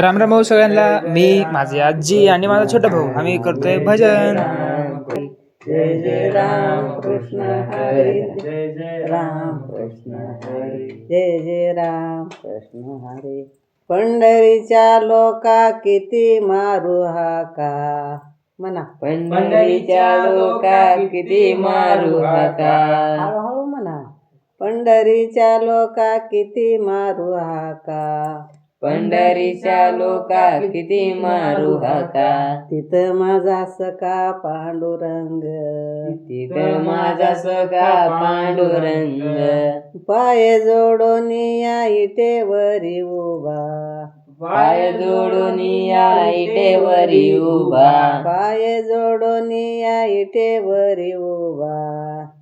राम राम भाऊ सगळ्यांना. मी, माझी आजी आणि माझा छोटा भाऊ आम्ही करतोय भजन. जय जय राम कृष्ण हरी, जय जय राम कृष्ण हरी, जय जय राम कृष्ण हरी. पंढरीच्या लोका किती मारू हाका म्हणा. पंढरीच्या लोका किती मारू हाका. हळूहळू म्हणा. पंढरीच्या लोका किती मारू हाका. पंढरीच्या लोका किती मारू हाका. तिथं माझा सखा पांडुरंग, तिथं माझा सखा पांडुरंग. पाय जोडून या इटेवरी उभा, पाय जोडून या इटेवरी उभा. पाय जोडून या इटेवरी उभा.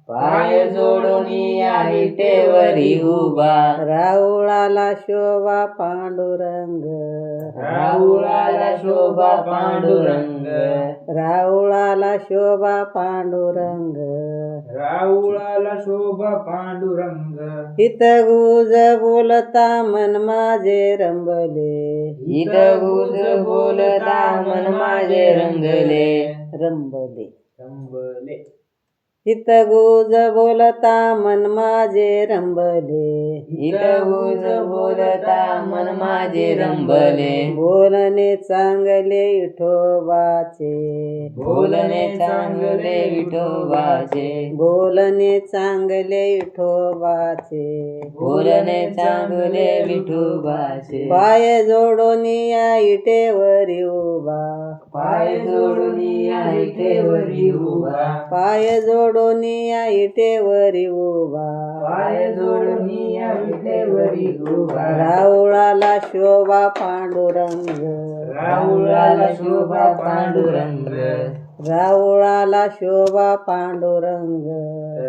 पाय जोडून या इटेवरी उभा. राऊळाला शोभा पांडुरंग, राहुळाला शोभा पांडुरंग. राऊळाला शोभा पांडुरंग. राऊळाला शोभा पांडुरंग. हित गुज बोलता मन माझे रंबले, इथं गुज बोलता मन माझे रंगले. रंबले. रंबले. हित गुज बोलता मन माझे रंबले. इथं गुज बोलता मन माझे रंबले. बोलणे चांगले विठोबाचे, बोलणे चांगले विठोबाचे. बोलणे चांगले विठोबाचे. बोलणे चांगले विठोबाचे. पाय जोडून या इटेवरी उभा, पाय जोडून या इटेवरी उभा. पाय जोडून या इटेवरी उभा. पाय जोडून या इटेवरी उभा. राऊळाला शोभा पांडुरंग, राहुळाला शोभा पांडुरंग. राऊळाला शोभा पांडुरंग.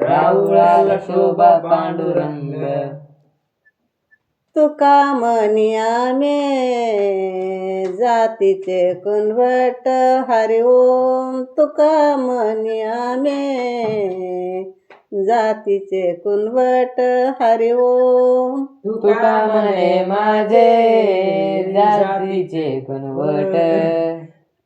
राहुळाला शोभा पांडुरंग. तुका म्हणी आम्ही जातीचे कुणवट हरि ओम. तुका म्हणी आम्ही जातीचे कुणवट हरि ओम. तुका म्हणे माझे जातीचे कुणवट.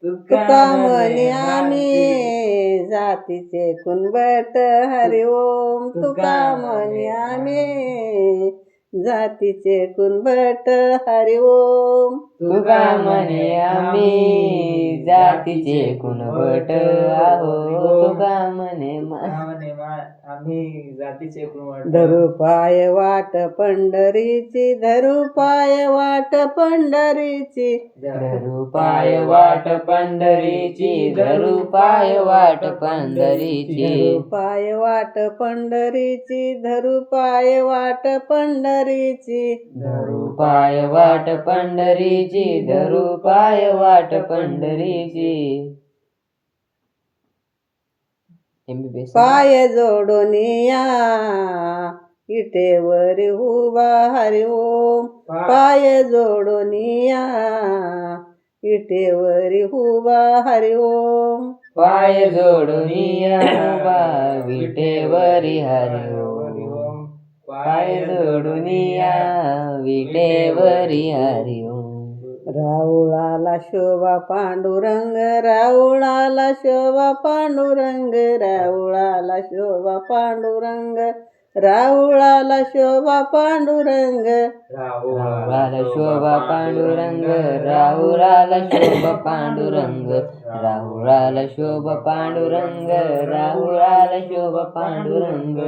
तुका म्हणी आम्ही जातीचे कुणवट हरि ओम. तुका म्हणी आम्ही जातीचे कुणवट हरि ओम. तुका म्हणे आम्ही जातीचे कुणवट आहो. तुका म्हणे आम्ही जातीचे कुणवट. धरू पाय वाट पंढरीची, धरू पाय वाट पंढरीची. धरू पाय वाट पंढरीची. धरू पाय वाट पंढरीची. धरू पाय वाट पंढरीची. धरू पाय वाट पंढरीची. धरू पाय वाट पंढरीची. धरू पाय वाट पंढरीची. पाय जोडून या इटेवरी उभा हरि ओम. पाय जोडून या इटेवरी उभा हरि ओम. पाय जोडून या उभा विटेवरी हरि ओम. पाय जोडून या विटेवरी हरि ओम. राऊळाला शोभा पांडुरंग, राऊळाला शोभा पांडुरंग. राऊळाला शोभा पांडुरंग. राऊळाला शोभा पांडुरंग. राहुळाला शोभा पांडुरंग. राहुळाला शोभा पांडुरंग. राहुळाला शोभा पांडुरंग. राहुळाला शोभा पांडुरंग.